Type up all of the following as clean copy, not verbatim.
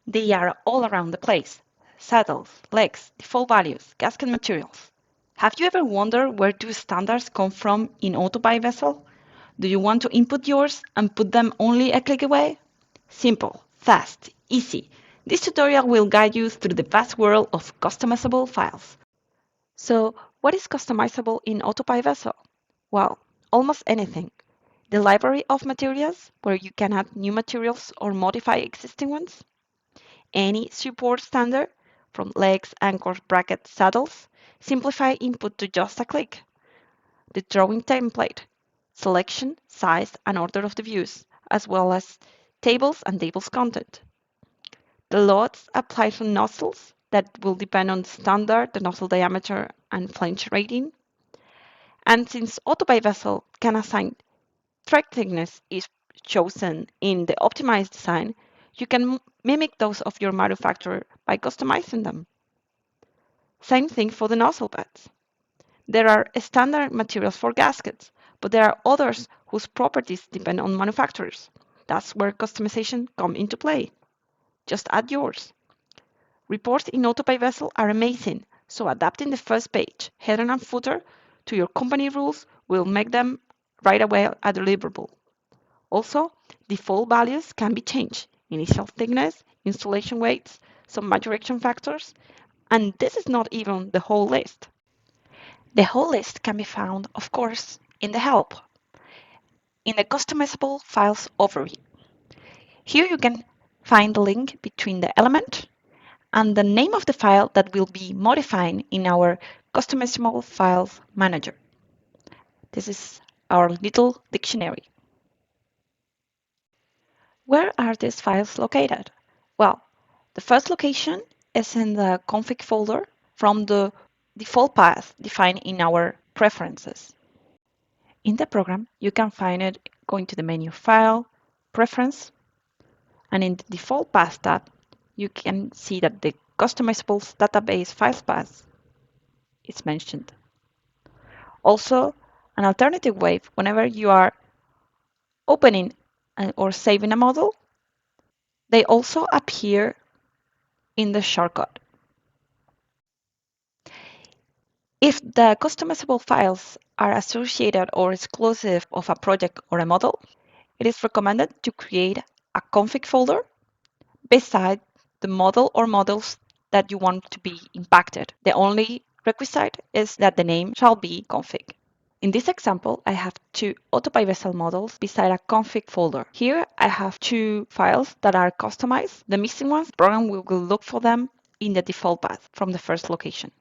They are all around the place. Saddles, legs, default values, gasket materials. Have you ever wondered where do standards come from in AutoPIPE Vessel? Do you want to input yours and put them only a click away? Simple, fast, easy. This tutorial will guide you through the vast world of customizable files. So, what is customizable in AutoPIPE Vessel? Well, almost anything. The library of materials, where you can add new materials or modify existing ones. Any support standard, from legs, anchors, brackets, saddles, simplify input to just a click. The drawing template, selection, size, and order of the views, as well as tables and tables content. The loads apply to nozzles that will depend on the standard, the nozzle diameter, and flange rating. And since AutoPIPE Vessel can assign thread thickness is chosen in the optimized design, you can mimic those of your manufacturer by customizing them. Same thing for the nozzle beds. There are standard materials for gaskets, but there are others whose properties depend on manufacturers. That's where customization comes into play. Just add yours. Reports in AutoPIPE Vessel are amazing, so adapting the first page, header and footer, to your company rules will make them right away a deliverable. Also, default values can be changed: initial thickness, installation weights, some maturation factors, and this is not even the whole list. The whole list can be found, of course, in the help, in the customizable files overview. Here you can find the link between the element and the name of the file that will be modifying in our customizable files manager. This is our little dictionary. Where are these files located? Well, the first location is in the config folder from the default path defined in our preferences. In the program, you can find it going to the menu File, Preference, and in the Default Path tab, you can see that the Customizable Database Files path is mentioned. Also, an alternative way, whenever you are opening or saving a model, they also appear in the shortcut. If the customizable files are associated or exclusive of a project or a model, it is recommended to create a config folder beside the model or models that you want to be impacted. The only requisite is that the name shall be config. In this example, I have two AutoPIPE Vessel models beside a config folder. Here I have two files that are customized. The missing ones, the program will look for them in the default path from the first location.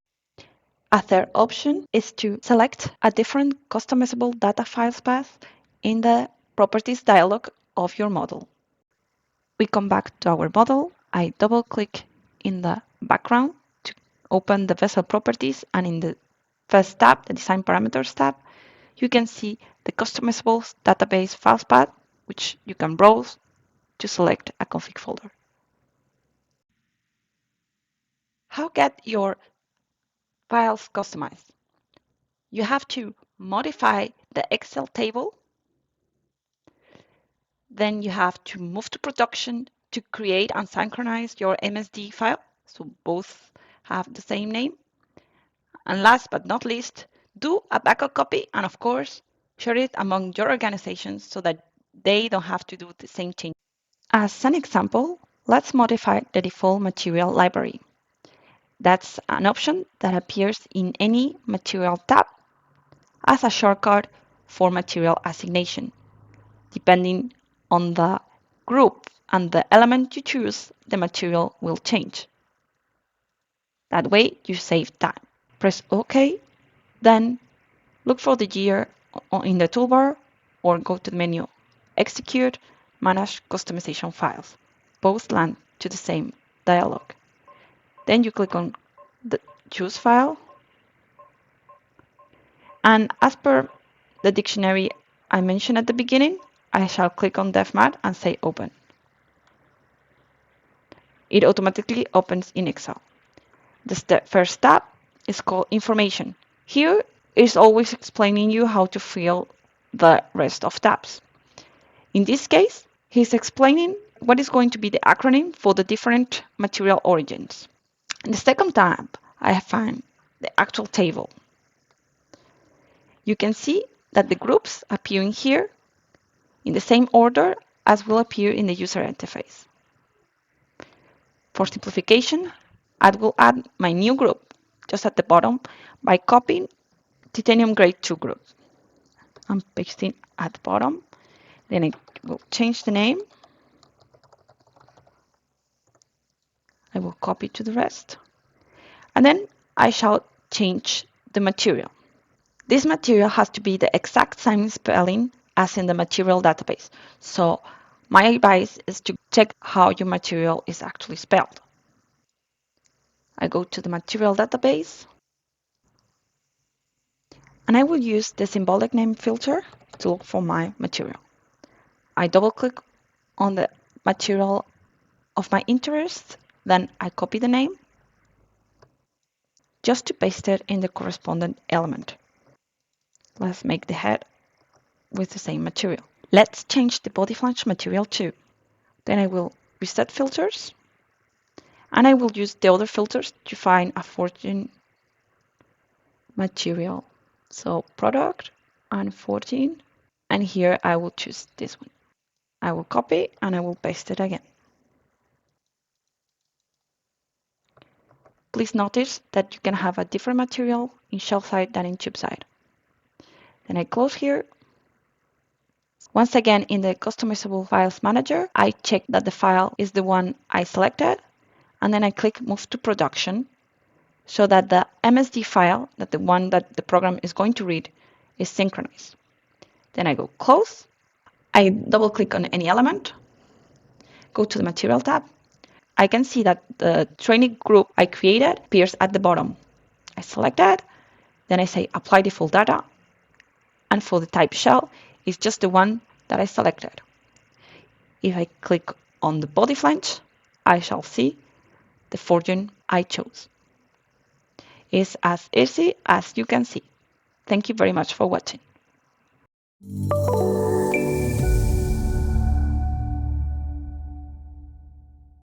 A third option is to select a different customizable data files path in the properties dialog of your model. We come back to our model. I double click in the background to open the vessel properties, and in the first tab, the design parameters tab, you can see the customizable database files path, which you can browse to select a config folder. How get your files customized? You have to modify the Excel table. Then you have to move to production to create and synchronize your MSD file, so both have the same name. And last but not least, do a backup copy and, of course, share it among your organizations so that they don't have to do the same thing. As an example, let's modify the default material library. That's an option that appears in any material tab as a shortcut for material assignation. Depending on the group and the element you choose, the material will change. That way you save time. Press OK, then look for the year in the toolbar or go to the menu Execute, Manage Customization Files. Both land to the same dialog. Then you click on the Choose File, and as per the dictionary I mentioned at the beginning, I shall click on DevMat and say Open. It automatically opens in Excel. The first tab is called Information. Here is always explaining you how to fill the rest of tabs. In this case, he's explaining what is going to be the acronym for the different material origins. In the second tab, I have found the actual table. You can see that the groups appearing here in the same order as will appear in the user interface. For simplification, I will add my new group just at the bottom by copying titanium grade 2 group. I'm pasting at the bottom. Then I will change the name. I will copy to the rest. And then I shall change the material. This material has to be the exact same spelling as in the material database. So my advice is to check how your material is actually spelled. I go to the material database and I will use the symbolic name filter to look for my material. I double click on the material of my interest, then I copy the name just to paste it in the corresponding element. Let's make the head with the same material. Let's change the body flange material too. Then I will reset filters and I will use the other filters to find a forging material. So product and 14, and here I will choose this one. I will copy and I will paste it again. Please notice that you can have a different material in shell side than in tube side. Then I close here. Once again, in the Customizable Files Manager, I check that the file is the one I selected, and then I click Move to Production so that the MSD file, that the one that the program is going to read, is synchronized. Then I go Close. I double click on any element, go to the Material tab. I can see that the training group I created appears at the bottom. I select that, then I say Apply Default Data, and for the type shell, it's just the one that I selected. If I click on the body flange, I shall see the forging I chose. It's as easy as you can see. Thank you very much for watching.